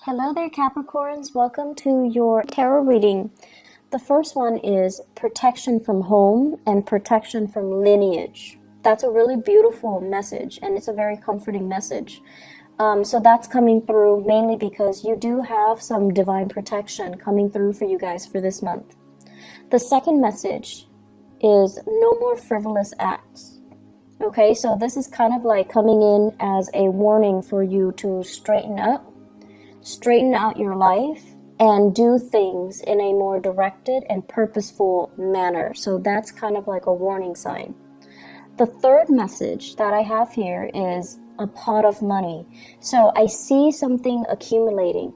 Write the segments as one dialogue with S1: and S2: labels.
S1: Hello there, Capricorns. Welcome to your tarot reading. The first one is protection from home and protection from lineage. That's a really beautiful message, and it's a very comforting message. So that's coming through mainly because you do have some divine protection coming through for you guys for this month. The second message is no more frivolous acts. Okay, so this is kind of like coming in as a warning for you to straighten out your life and do things in a more directed and purposeful manner. So that's kind of like a warning sign. The third message that I have here is a pot of money. So I see something accumulating,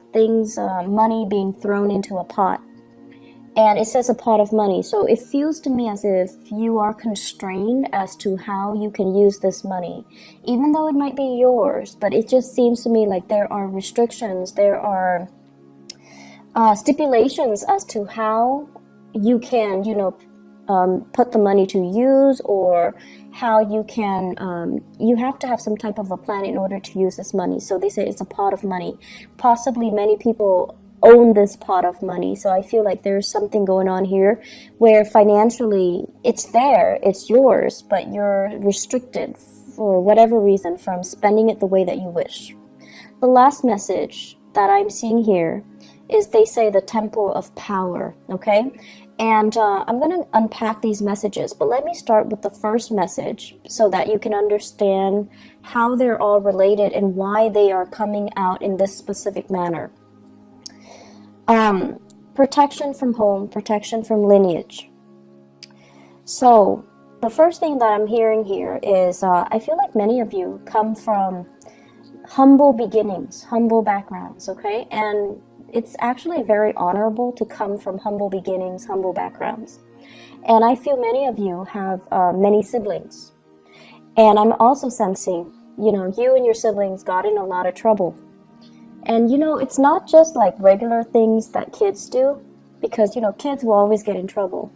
S1: money being thrown into a pot. And it says a pot of money. So it feels to me as if you are constrained as to how you can use this money. Even though it might be yours, but it just seems to me like there are restrictions, there are stipulations as to how you can, put the money to use, or how you can, you have to have some type of a plan in order to use this money. So they say it's a pot of money. Possibly many people own this pot of money. So I feel like there's something going on here where financially it's there, it's yours, but you're restricted for whatever reason from spending it the way that you wish. The last message that I'm seeing here is they say the temple of power, okay? And I'm going to unpack these messages, but let me start with the first message so that you can understand how they're all related and why they are coming out in this specific manner. Protection from home, protection from lineage. So the first thing that I'm hearing here is I feel like many of you come from humble beginnings, humble backgrounds, okay? And it's actually very honorable to come from humble beginnings, humble backgrounds. And I feel many of you have many siblings. And I'm also sensing, you and your siblings got in a lot of trouble. And it's not just like regular things that kids do, because kids will always get in trouble.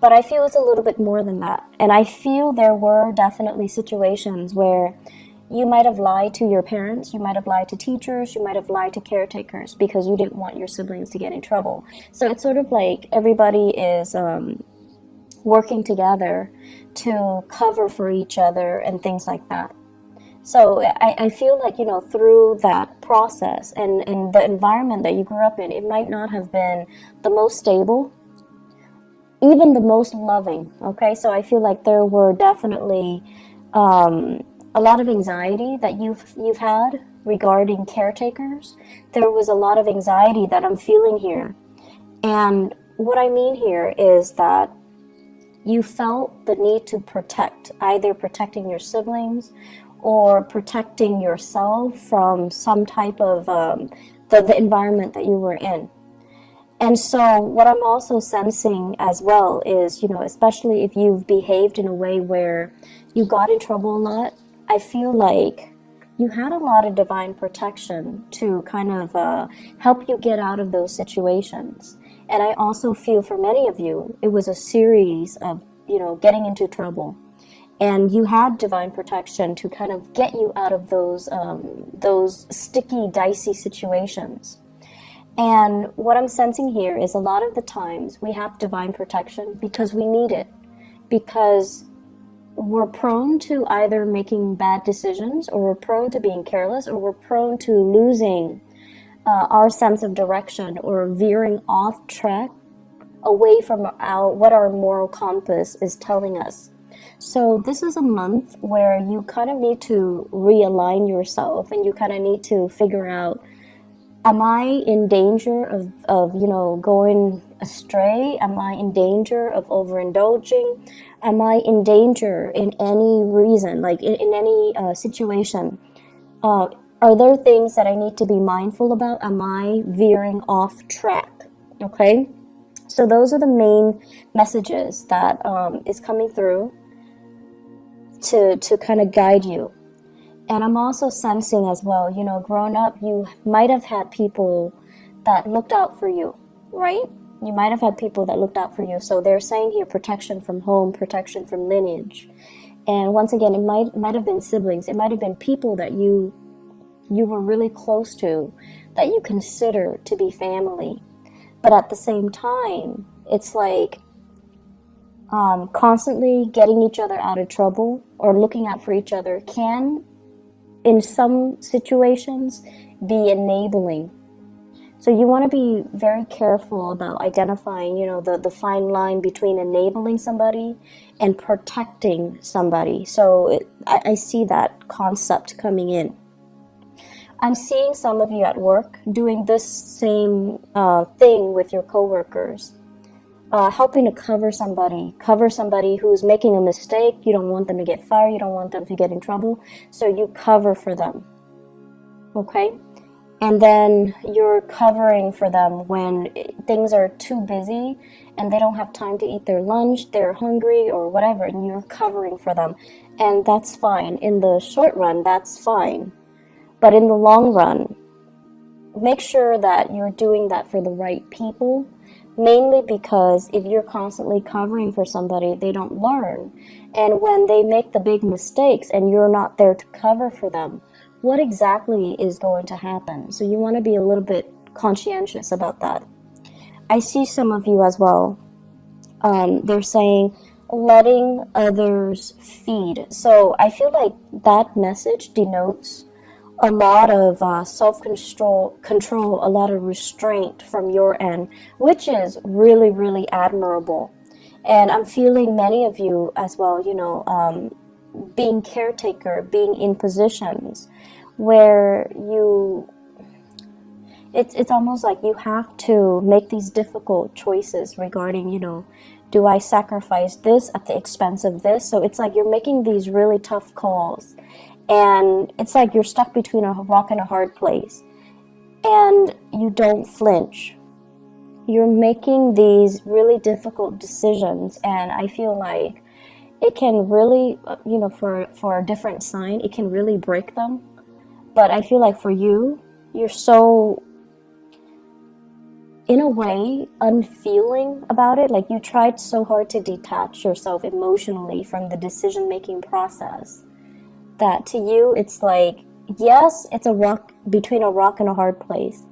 S1: But I feel it's a little bit more than that. And I feel there were definitely situations where you might have lied to your parents, you might have lied to teachers, you might have lied to caretakers because you didn't want your siblings to get in trouble. So it's sort of like everybody is working together to cover for each other and things like that. So I feel like, through that process and the environment that you grew up in, it might not have been the most stable, even the most loving, okay? So I feel like there were definitely a lot of anxiety that you've had regarding caretakers. There was a lot of anxiety that I'm feeling here. And what I mean here is that you felt the need to protect, either protecting your siblings or protecting yourself from some type of the environment that you were in. And so what I'm also sensing as well is, especially if you've behaved in a way where you got in trouble a lot, I feel like you had a lot of divine protection to kind of help you get out of those situations. And I also feel for many of you, it was a series of, getting into trouble. And you had divine protection to kind of get you out of those sticky, dicey situations. And what I'm sensing here is a lot of the times we have divine protection because we need it. Because we're prone to either making bad decisions, or we're prone to being careless, or we're prone to losing our sense of direction, or veering off track away from what our moral compass is telling us. So this is a month where you kind of need to realign yourself, and you kind of need to figure out, am I in danger of going astray? Am I in danger of overindulging? Am I in danger in any reason, like in any situation? Are there things that I need to be mindful about? Am I veering off track? Okay, so those are the main messages that is coming through to kind of guide you. And I'm also sensing as well, growing up, you might have had people that looked out for you, right? You might have had people that looked out for you. So they're saying here protection from home, protection from lineage. And once again, it might have been siblings. It might have been people that you you were really close to, that you consider to be family. But at the same time, it's like constantly getting each other out of trouble or looking out for each other can, in some situations, be enabling. So you want to be very careful about identifying, the fine line between enabling somebody and protecting somebody. So I see that concept coming in. I'm seeing some of you at work doing this same thing with your coworkers, helping to cover somebody who's making a mistake. You don't want them to get fired. You don't want them to get in trouble. So you cover for them. Okay? And then you're covering for them when things are too busy and they don't have time to eat their lunch, they're hungry or whatever, and you're covering for them. And that's fine. In the short run, that's fine. But in the long run, make sure that you're doing that for the right people, mainly because if you're constantly covering for somebody, they don't learn. And when they make the big mistakes and you're not there to cover for them, what exactly is going to happen? So you want to be a little bit conscientious about that. I see some of you as well. They're saying letting others feed. So I feel like that message denotes a lot of self-control, a lot of restraint from your end, which is really, really admirable. And I'm feeling many of you as well, being caretaker, being in positions where it's almost like you have to make these difficult choices regarding, do I sacrifice this at the expense of this? So it's like you're making these really tough calls. And it's like you're stuck between a rock and a hard place. And you don't flinch. You're making these really difficult decisions. And I feel like it can really, for a different sign, it can really break them. But I feel like for you, you're so, in a way, unfeeling about it. Like you tried so hard to detach yourself emotionally from the decision-making process, that to you it's like, yes, it's a rock between a rock and a hard place,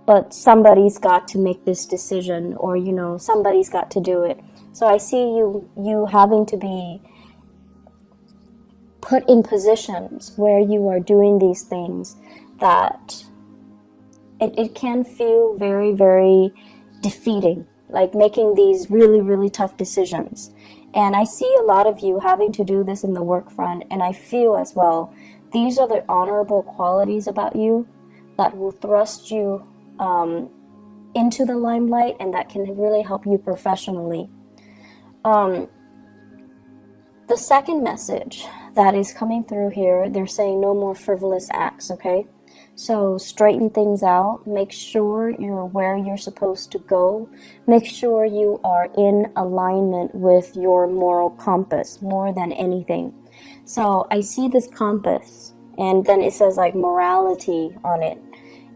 S1: but somebody's got to make this decision, or somebody's got to do it. So I see you having to be put in positions where you are doing these things that it can feel very, very defeating, like making these really, really tough decisions. And I see a lot of you having to do this in the work front, and I feel as well, these are the honorable qualities about you that will thrust you into the limelight, and that can really help you professionally. The second message that is coming through here, they're saying no more frivolous acts, okay? So straighten things out, make sure you're where you're supposed to go, make sure you are in alignment with your moral compass more than anything. So I see this compass, and then it says like morality on it.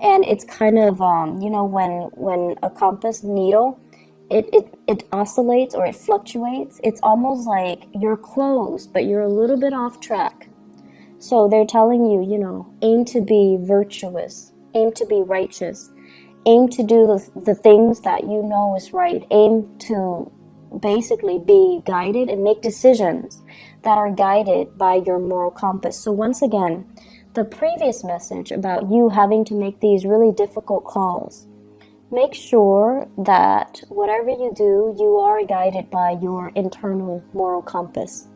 S1: And it's kind of, when a compass needle, it oscillates or it fluctuates, it's almost like you're close, but you're a little bit off track. So they're telling you, aim to be virtuous, aim to be righteous, aim to do the things that you know is right, aim to basically be guided and make decisions that are guided by your moral compass. So once again, the previous message about you having to make these really difficult calls, make sure that whatever you do, you are guided by your internal moral compass.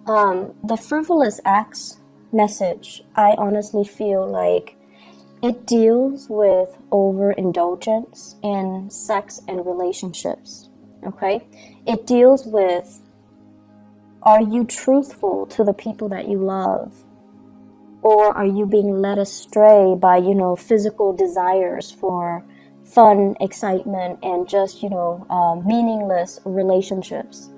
S1: The frivolous acts message, I honestly feel like it deals with overindulgence in sex and relationships, okay? It deals with, are you truthful to the people that you love? Or are you being led astray by, physical desires for fun, excitement, and just, meaningless relationships?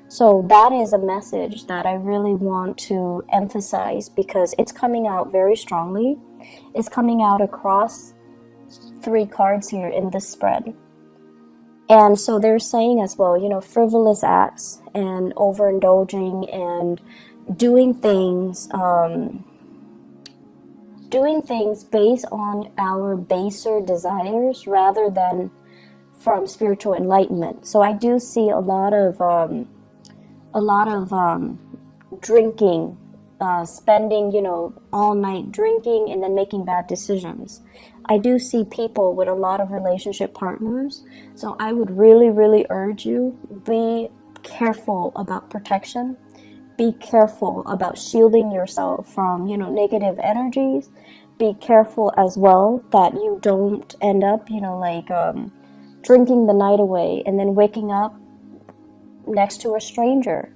S1: So that is a message that I really want to emphasize, because it's coming out very strongly. It's coming out across 3 cards here in this spread. And so they're saying as well, frivolous acts and overindulging and doing things doing things based on our baser desires rather than from spiritual enlightenment. So I do see a lot of drinking, spending, all night drinking and then making bad decisions. I do see people with a lot of relationship partners. So I would really, really urge you, be careful about protection. Be careful about shielding yourself from, negative energies. Be careful as well that you don't end up, drinking the night away and then waking up next to a stranger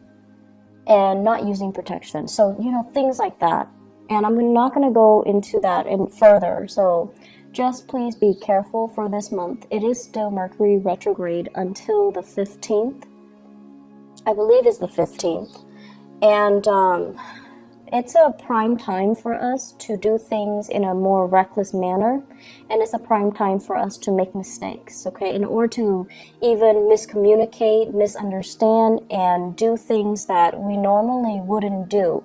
S1: and not using protection. So, things like that. And I'm not going to go into that further. So just please be careful for this month. It is still Mercury retrograde until the 15th. I believe it's the 15th. And it's a prime time for us to do things in a more reckless manner. And it's a prime time for us to make mistakes, okay? In order to even miscommunicate, misunderstand, and do things that we normally wouldn't do.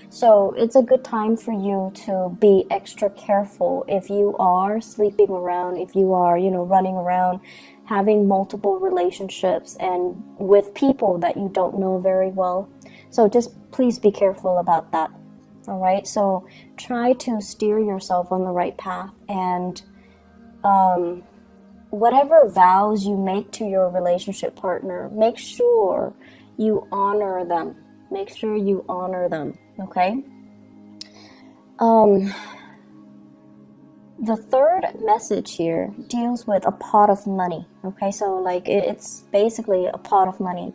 S1: So it's a good time for you to be extra careful if you are sleeping around, if you are, running around, having multiple relationships and with people that you don't know very well. So just please be careful about that. All right. So try to steer yourself on the right path, and whatever vows you make to your relationship partner, make sure you honor them. Make sure you honor them. Okay. The third message here deals with a pot of money. Okay. So it's basically a pot of money.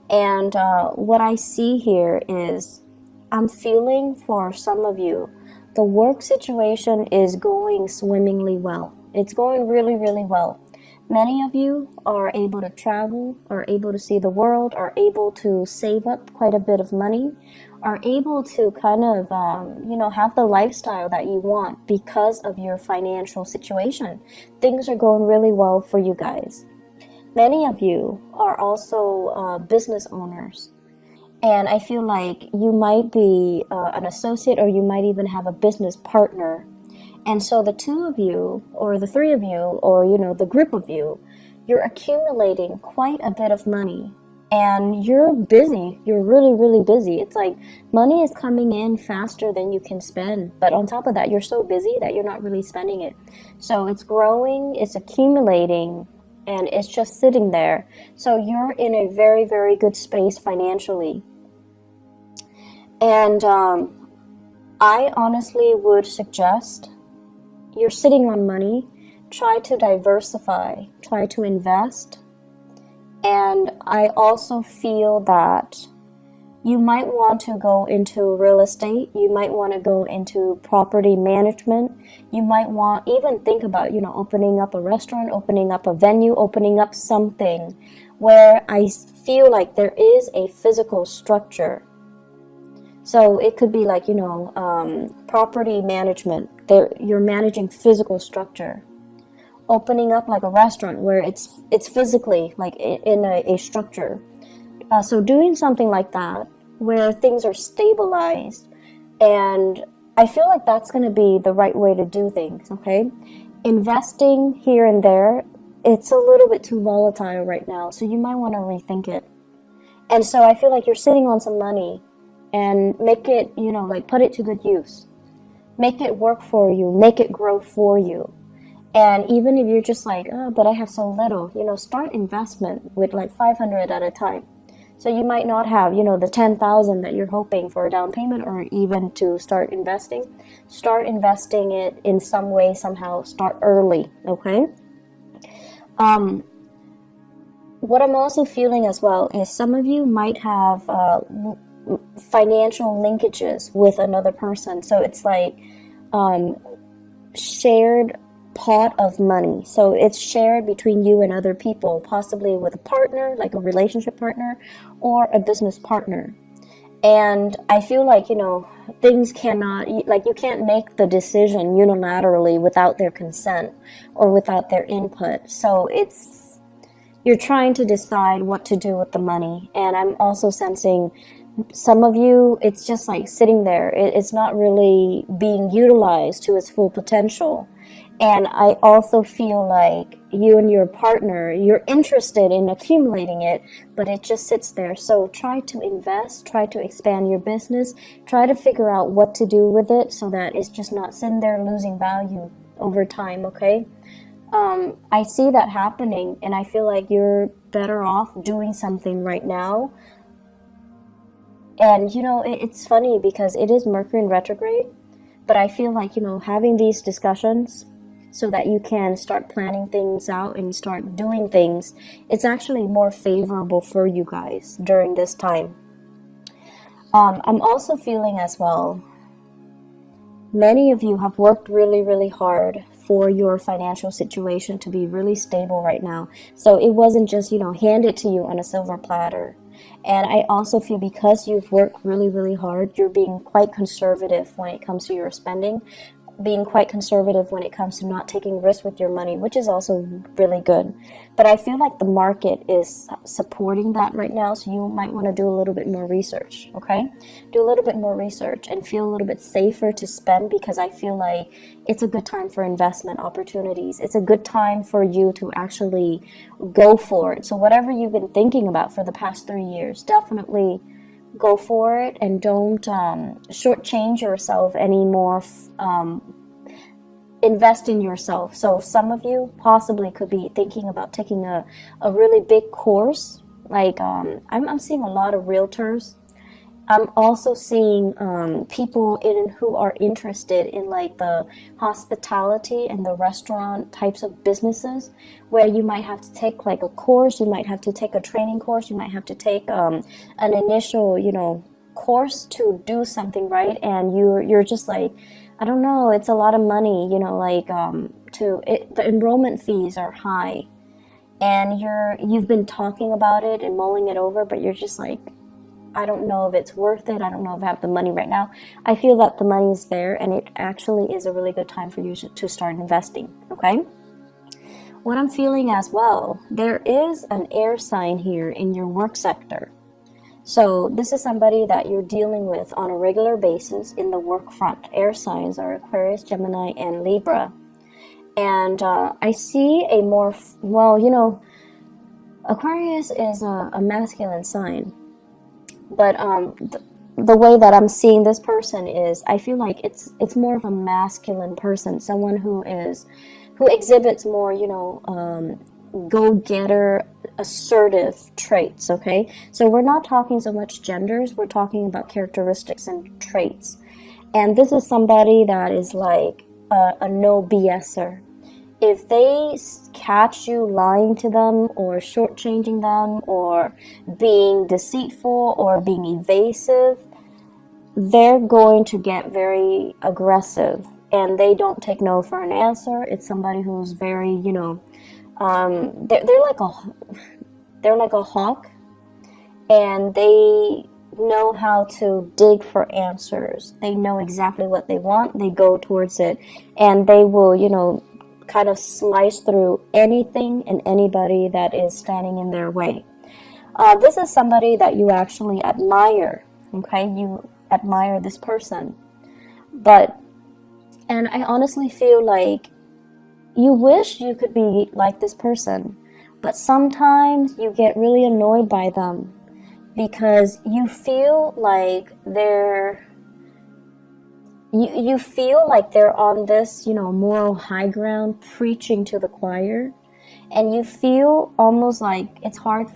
S1: And what I see here is, I'm feeling for some of you, the work situation is going swimmingly well. It's going really, really well. Many of you are able to travel, are able to see the world, are able to save up quite a bit of money, are able to kind of, have the lifestyle that you want because of your financial situation. Things are going really well for you guys. Many of you are also business owners, and I feel like you might be an associate, or you might even have a business partner. And so the two of you, or the three of you, or the group of you, you're accumulating quite a bit of money, and you're busy. You're really, really busy. It's like money is coming in faster than you can spend, but on top of that, you're so busy that you're not really spending it. So it's growing, it's accumulating, and it's just sitting there. So you're in a very, very good space financially. And I honestly would suggest, you're sitting on money, try to diversify, try to invest. And I also feel that you might want to go into real estate. You might want to go into property management. You might even think about, opening up a restaurant, opening up a venue, opening up something where I feel like there is a physical structure. So it could be like, property management. You're managing physical structure. Opening up like a restaurant where it's physically like in a structure. So doing something like that, where things are stabilized, and I feel like that's going to be the right way to do things, okay? Investing here and there, it's a little bit too volatile right now, so you might want to rethink it. And so I feel like you're sitting on some money, and make it, put it to good use. Make it work for you, make it grow for you. And even if you're just like, oh, but I have so little, start investment with like 500 at a time. So you might not have, the 10,000 that you're hoping for a down payment, or even to start investing. Start investing it in some way, somehow. Start early, okay? What I'm also feeling as well is some of you might have financial linkages with another person. So it's like shared pot of money. So it's shared between you and other people, possibly with a partner, like a relationship partner, or a business partner. And I feel like, things cannot, you can't make the decision unilaterally without their consent or without their input. So you're trying to decide what to do with the money. And I'm also sensing some of you, it's just like sitting there. It's not really being utilized to its full potential. And I also feel like you and your partner, you're interested in accumulating it, but it just sits there. So try to invest, try to expand your business, try to figure out what to do with it so that it's just not sitting there losing value over time, okay? I see that happening, and I feel like you're better off doing something right now. And, it's funny because it is Mercury in retrograde, but I feel like, having these discussions so that you can start planning things out and start doing things, it's actually more favorable for you guys during this time. I'm also feeling as well, many of you have worked really, really hard for your financial situation to be really stable right now. So it wasn't just, handed to you on a silver platter. And I also feel because you've worked really, really hard, you're being quite conservative when it comes to your spending, being quite conservative when it comes to not taking risks with your money, which is also really good. But I feel like the market is supporting that right now, so you might want to do a little bit more research, okay? Do a little bit more research and feel a little bit safer to spend, because I feel like it's a good time for investment opportunities. It's a good time for you to actually go for it. So whatever you've been thinking about for the past 3 years, definitely go for it, and don't shortchange yourself anymore. Invest in yourself. So some of you possibly could be thinking about taking a really big course. Like I'm seeing a lot of realtors. I'm also seeing people who are interested in like the hospitality and the restaurant types of businesses, where you might have to take like a course, you might have to take a training course, you might have to take an initial, course to do something, right? And you're just like, I don't know, it's a lot of money, the enrollment fees are high, and you've been talking about it and mulling it over, but you're just like, I don't know if it's worth it. I don't know if I have the money right now. I feel that the money is there, and it actually is a really good time for you to start investing, okay? What I'm feeling as well, there is an air sign here in your work sector. So this is somebody that you're dealing with on a regular basis in the work front. Air signs are Aquarius, Gemini, and Libra. And I see a more, Aquarius is a masculine sign. But the way that I'm seeing this person is, I feel like it's more of a masculine person, someone who exhibits more, go-getter, assertive traits, okay? So we're not talking so much genders, we're talking about characteristics and traits. And this is somebody that is like a no BSer. If they catch you lying to them or shortchanging them or being deceitful or being evasive, they're going to get very aggressive, and they don't take no for an answer. It's somebody who's very, they're like a hawk, and they know how to dig for answers. They know exactly what they want. They go towards it, and they will, kind of slice through anything and anybody that is standing in their way. This is somebody that you actually admire, okay? You admire this person. And I honestly feel like you wish you could be like this person, but sometimes you get really annoyed by them because you feel like you feel like they're on this, moral high ground preaching to the choir, and you feel almost like it's hard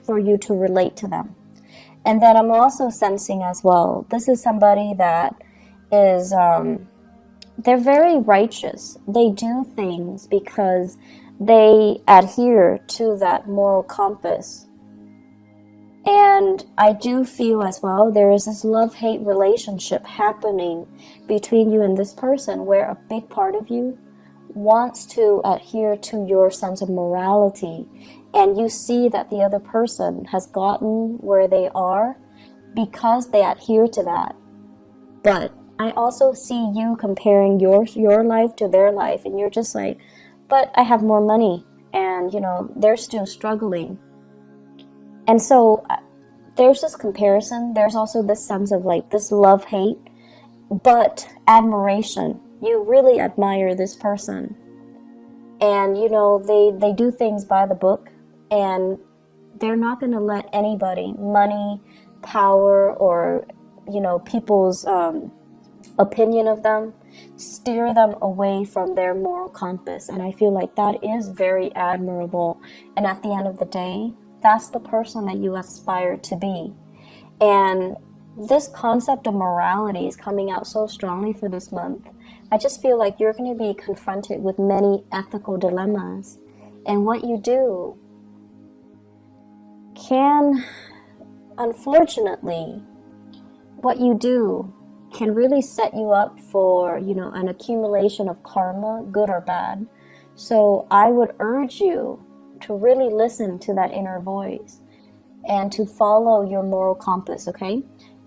S1: for you to relate to them. And then I'm also sensing as well, this is somebody that is, they're very righteous. They do things because they adhere to that moral compass. And I do feel as well there is this love-hate relationship happening between you and this person, where a big part of you wants to adhere to your sense of morality, and you see that the other person has gotten where they are because they adhere to that. But I also see you comparing your life to their life, and you're just like, but I have more money, and they're still struggling. And so there's this comparison. There's also this sense of like this love-hate, but admiration. You really admire this person. And, you know, they do things by the book, and they're not going to let anybody, money, power, or, you know, people's opinion of them, steer them away from their moral compass. And I feel like that is very admirable. And at the end of the day, that's the person that you aspire to be. And this concept of morality is coming out so strongly for this month. I just feel like you're going to be confronted with many ethical dilemmas. And what you do can, unfortunately, what you do can really set you up for, you know, an accumulation of karma, good or bad. So I would urge you to really listen to that inner voice and to follow your moral compass, okay?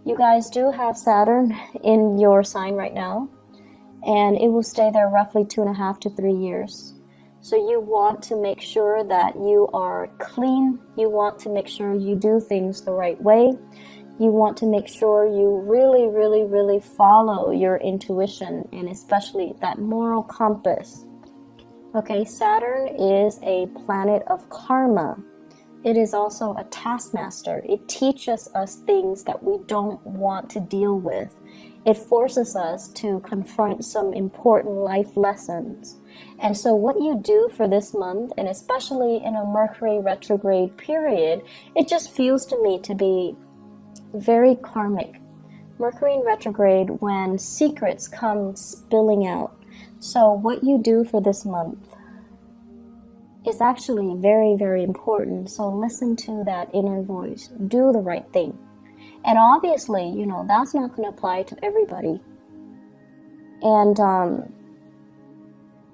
S1: You guys do have Saturn in your sign right now, and it will stay there roughly 2.5 to 3 years. So you want to make sure that you are clean. You want to make sure you do things the right way. You want to make sure you really, really, really follow your intuition, and especially that moral compass. Okay, Saturn is a planet of karma. It is also a taskmaster. It teaches us things that we don't want to deal with. It forces us to confront some important life lessons. And so what you do for this month, and especially in a Mercury retrograde period, it just feels to me to be very karmic. Mercury in retrograde, when secrets come spilling out. So what you do for this month is actually very, very important. So listen to that inner voice. Do the right thing. And obviously, you know, that's not going to apply to everybody. And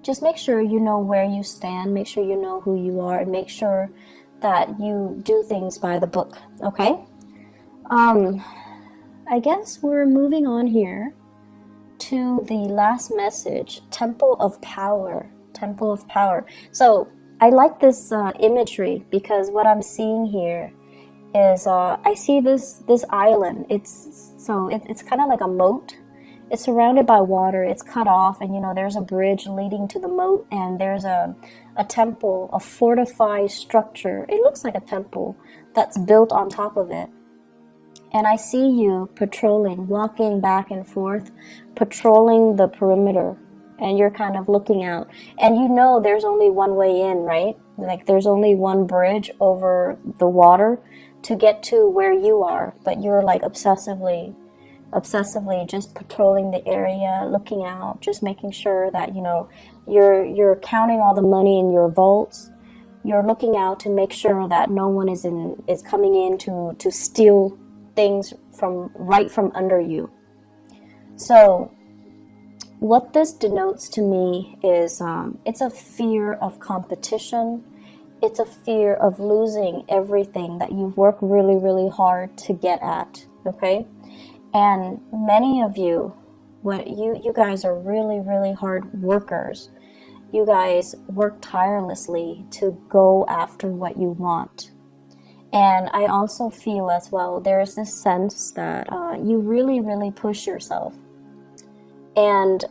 S1: just make sure you know where you stand. Make sure you know who you are. And make sure that you do things by the book. Okay? I guess we're moving on here to the last message. Temple of Power. Temple of Power. So I like this imagery, because what I'm seeing here is I see this island. It's kind of like a moat. It's surrounded by water. It's cut off, and you know there's a bridge leading to the moat, and there's a temple, a fortified structure. It looks like a temple that's built on top of it. And I see you patrolling, walking back and forth, patrolling the perimeter. And you're kind of looking out. And you know there's only one way in, right? Like there's only one bridge over the water to get to where you are. But you're like obsessively just patrolling the area, looking out, just making sure that, you know, you're counting all the money in your vaults. You're looking out to make sure that no one is coming in to steal things from under you. So what this denotes to me is it's a fear of competition. It's a fear of losing everything that you've worked really, really hard to get at, okay? And many of you, you guys are really, really hard workers. You guys work tirelessly to go after what you want. And I also feel as well, there's this sense that you really, really push yourself. And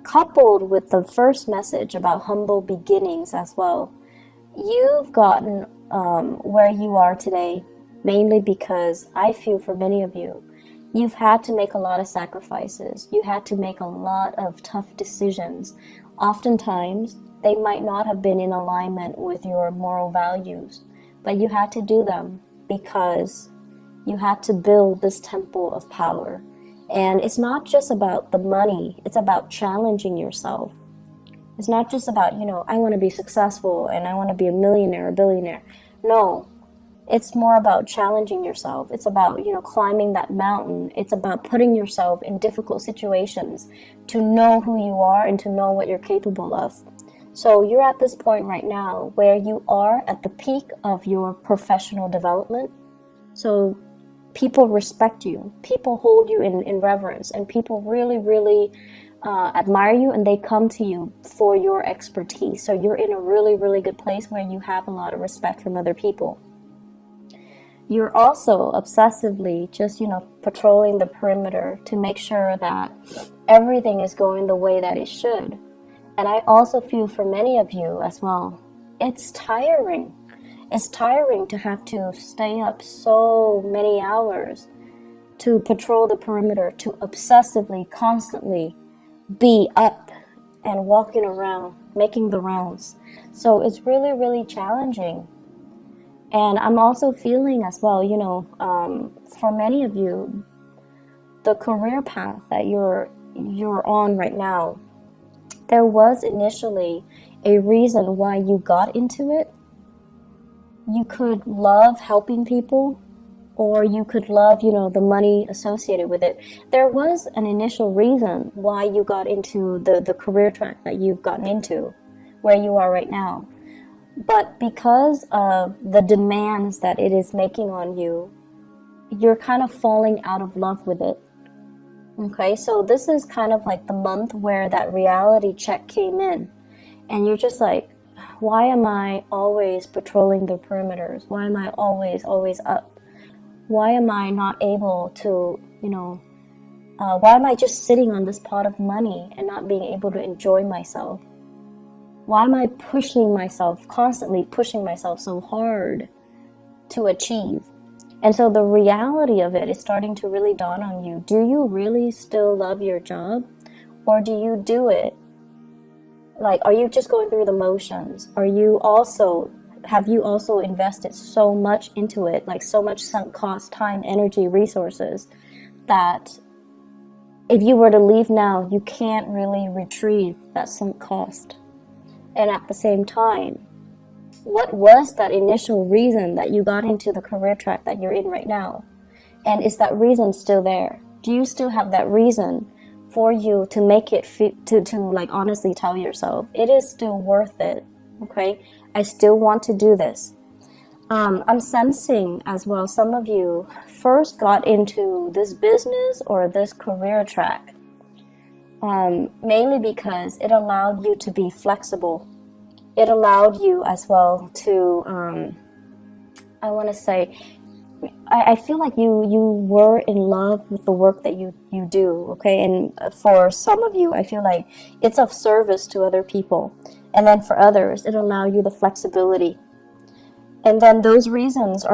S1: coupled with the first message about humble beginnings as well, you've gotten where you are today, mainly because I feel for many of you, you've had to make a lot of sacrifices. You had to make a lot of tough decisions. Oftentimes, they might not have been in alignment with your moral values, but you had to do them because you had to build this temple of power. And it's not just about the money, it's about challenging yourself. It's not just about, you know, I want to be successful and I want to be a millionaire, a billionaire. No, it's more about challenging yourself. It's about, you know, climbing that mountain. It's about putting yourself in difficult situations to know who you are and to know what you're capable of. So you're at this point right now where you are at the peak of your professional development. So people respect you, people hold you in reverence, and people really, really admire you, and they come to you for your expertise. So you're in a really, really good place where you have a lot of respect from other people. You're also obsessively just, patrolling the perimeter to make sure that everything is going the way that it should. And I also feel for many of you as well, it's tiring. It's tiring to have to stay up so many hours to patrol the perimeter, to obsessively, constantly be up and walking around, making the rounds. So it's really, really challenging. And I'm also feeling as well, for many of you, the career path that you're on right now, there was initially a reason why you got into it. You could love helping people, or you could love, the money associated with it. There was an initial reason why you got into the career track that you've gotten into, where you are right now. But because of the demands that it is making on you, you're kind of falling out of love with it. Okay, so this is kind of like the month where that reality check came in. And you're just like, why am I always patrolling the perimeters? Why am I always up? Why am I not able to, why am I just sitting on this pot of money and not being able to enjoy myself? Why am I constantly pushing myself so hard to achieve? And so the reality of it is starting to really dawn on you. Do you really still love your job? Or do you do it? Like, are you just going through the motions? Have you also invested so much into it, like so much sunk cost, time, energy, resources, that if you were to leave now, you can't really retrieve that sunk cost? And at the same time, what was that initial reason that you got into the career track that you're in right now? And is that reason still there? Do you still have that reason for you to make it to like honestly tell yourself, it is still worth it, okay? I still want to do this. I'm sensing as well, some of you first got into this business or this career track mainly because it allowed you to be flexible. It allowed you as well to, I feel like you were in love with the work that you do, okay? And for some of you, I feel like it's of service to other people. And then for others, it allowed you the flexibility. And then those reasons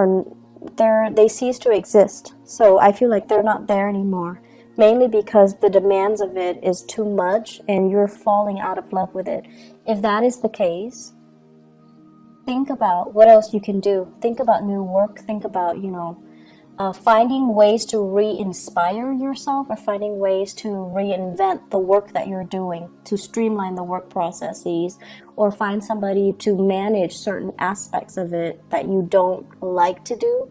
S1: they cease to exist. So I feel like they're not there anymore. Mainly because the demands of it is too much and you're falling out of love with it. If that is the case, think about what else you can do. Think about new work. Think about, finding ways to re-inspire yourself, or finding ways to reinvent the work that you're doing, to streamline the work processes, or find somebody to manage certain aspects of it that you don't like to do.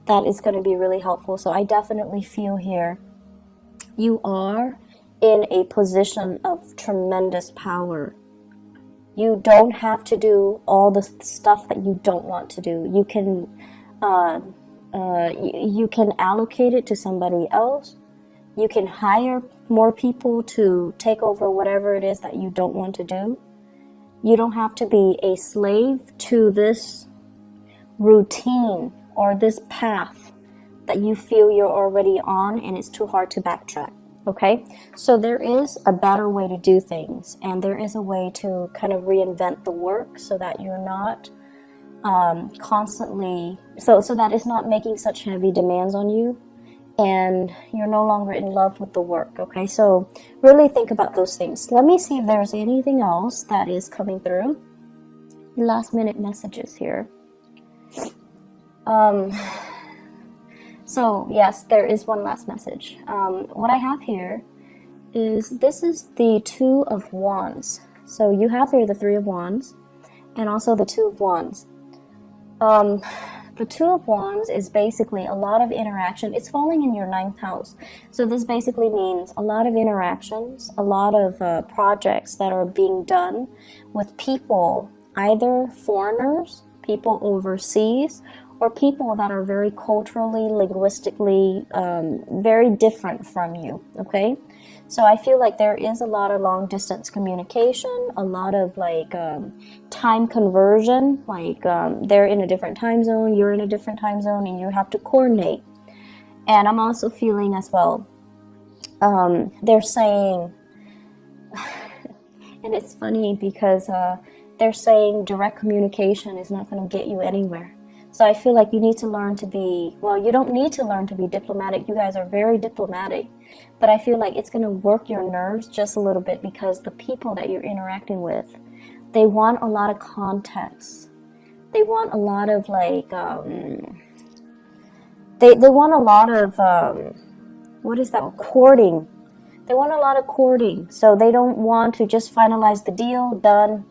S1: That is going to be really helpful. So I definitely feel here you are in a position of tremendous power. You don't have to do all the stuff that you don't want to do. You can allocate it to somebody else. You can hire more people to take over whatever it is that you don't want to do. You don't have to be a slave to this routine or this path that you feel you're already on and it's too hard to backtrack. Okay, so there is a better way to do things, and there is a way to kind of reinvent the work so that you're not constantly, so that it's not making such heavy demands on you, and you're no longer in love with the work. Okay, so really think about those things. Let me see if there's anything else that is coming through. Last minute messages here. So yes, there is one last message. What I have here is, this is the Two of Wands. So you have here the Three of Wands and also the Two of Wands. The Two of Wands is basically a lot of interaction. It's falling in your 9th house. So this basically means a lot of interactions, a lot of projects that are being done with people, either foreigners, people overseas, or people that are very culturally, linguistically, very different from you, okay? So I feel like there is a lot of long distance communication, a lot of like time conversion, like they're in a different time zone, you're in a different time zone, and you have to coordinate. And I'm also feeling as well, they're saying, and it's funny because they're saying direct communication is not going to get you anywhere. So I feel like you need to learn to be, well, you don't need to learn to be diplomatic. You guys are very diplomatic. But I feel like it's going to work your nerves just a little bit because the people that you're interacting with, they want a lot of context. They want a lot of like, they want a lot of, what is that, courting. They want a lot of courting. So they don't want to just finalize the deal, done,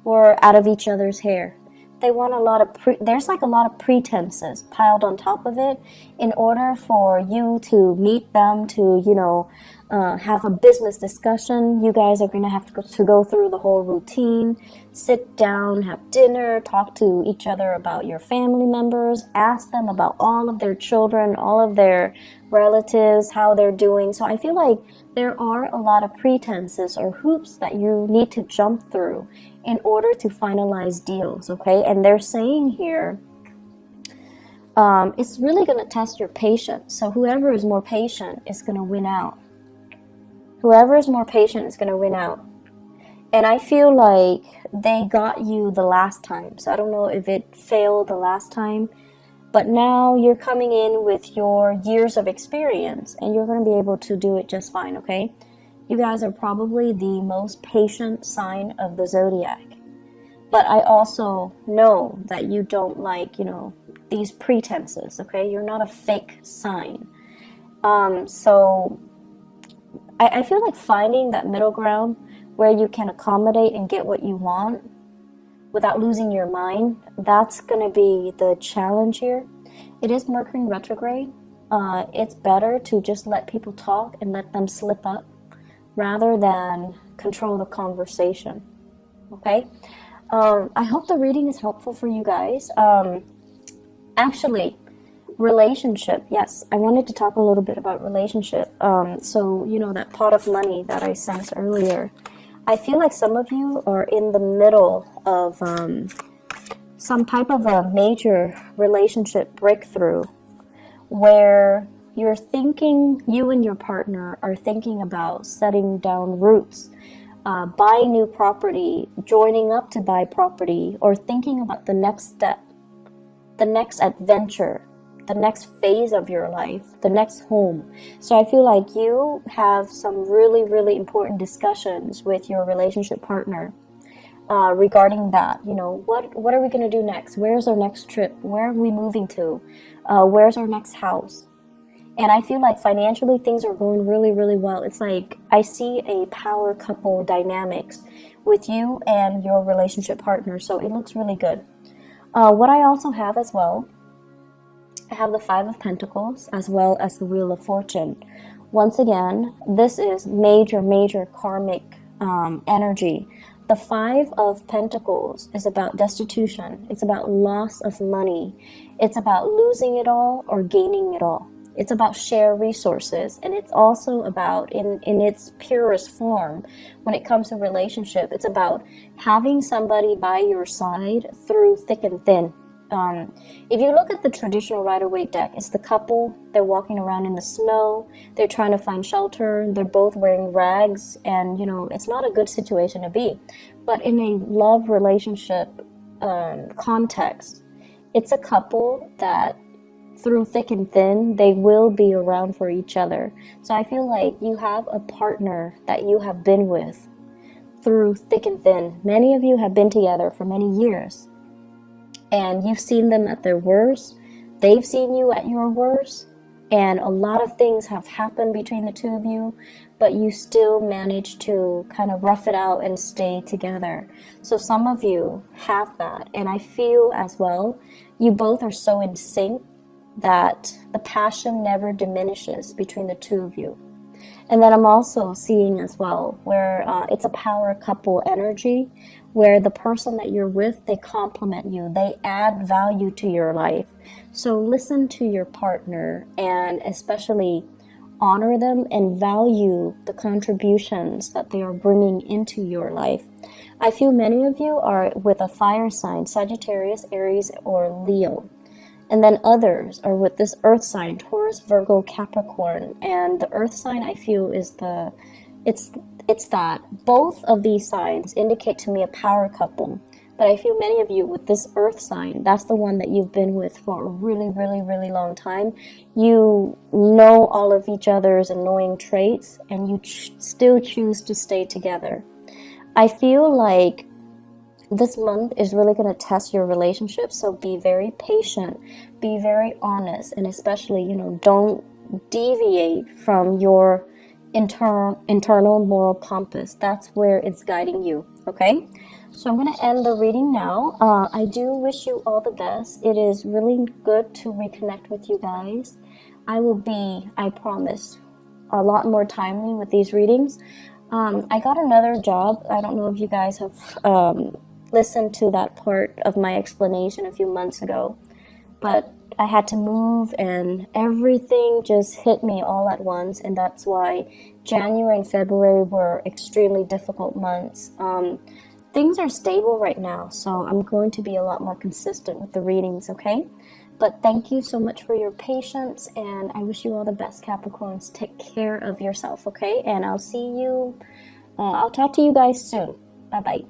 S1: we're out of each other's hair. They want a lot of, there's like a lot of pretenses piled on top of it in order for you to meet them, to, you know, have a business discussion. You guys are going to have to go through the whole routine, sit down, have dinner, talk to each other about your family members, ask them about all of their children, all of their relatives, how they're doing. So I feel like there are a lot of pretenses or hoops that you need to jump through in order to finalize deals, okay? And they're saying here, it's really going to test your patience. So whoever is more patient is going to win out. Whoever is more patient is going to win out. And I feel like they got you the last time. So I don't know if it failed the last time, but now you're coming in with your years of experience and you're going to be able to do it just fine, okay? You guys are probably the most patient sign of the zodiac. But I also know that you don't like, you know, these pretenses, okay? You're not a fake sign. So I feel like finding that middle ground where you can accommodate and get what you want without losing your mind, that's going to be the challenge here. It is Mercury retrograde. It's better to just let people talk and let them slip up rather than control the conversation, okay? I hope the reading is helpful for you guys. Actually, relationship, yes, I wanted to talk a little bit about relationship. So, you know, that pot of money that I sent earlier, I feel like some of you are in the middle of some type of a major relationship breakthrough where you're thinking, you and your partner are thinking about setting down roots, buying new property, joining up to buy property, or thinking about the next step, the next adventure, the next phase of your life, the next home. So I feel like you have some really, really important discussions with your relationship partner regarding that. You know, what are we going to do next? Where's our next trip? Where are we moving to? Where's our next house? And I feel like financially things are going really, really well. It's like I see a power couple dynamics with you and your relationship partner. So it looks really good. What I also have as well, I have the Five of Pentacles as well as the Wheel of Fortune. Once again, this is major, major karmic energy. The Five of Pentacles is about destitution. It's about loss of money. It's about losing it all or gaining it all. It's about shared resources, and it's also about, in its purest form, when it comes to relationship, it's about having somebody by your side through thick and thin. If you look at the traditional Rider-Waite deck, it's the couple, they're walking around in the snow, they're trying to find shelter, they're both wearing rags, and, you know, it's not a good situation to be. But in a love relationship context, it's a couple that through thick and thin, they will be around for each other. So I feel like you have a partner that you have been with through thick and thin. Many of you have been together for many years, and you've seen them at their worst. They've seen you at your worst, and a lot of things have happened between the two of you, but you still manage to kind of rough it out and stay together. So some of you have that, and I feel as well, you both are so in sync that the passion never diminishes between the two of you. And then I'm also seeing as well where it's a power couple energy, where the person that you're with, they complement you, they add value to your life. So listen to your partner, and especially honor them and value the contributions that they are bringing into your life. I feel many of you are with a fire sign, Sagittarius, Aries, or Leo. And then others are with this earth sign, Taurus, Virgo, Capricorn. And the earth sign, I feel, is it's that both of these signs indicate to me a power couple. But I feel many of you with this earth sign, that's the one that you've been with for a really, really, really long time. You know all of each other's annoying traits, and you still choose to stay together. I feel like this month is really going to test your relationship, so be very patient, be very honest, and especially, don't deviate from your internal moral compass. That's where it's guiding you, okay? So I'm going to end the reading now. I do wish you all the best. It is really good to reconnect with you guys. I will be, I promise, a lot more timely with these readings. I got another job. I don't know if you guys have listened to that part of my explanation a few months ago, but I had to move and everything just hit me all at once, and that's why January and February were extremely difficult months. Things are stable right now, so I'm going to be a lot more consistent with the readings, okay? But thank you so much for your patience, and I wish you all the best, Capricorns. Take care of yourself, okay? And I'll talk to you guys soon. Bye-bye.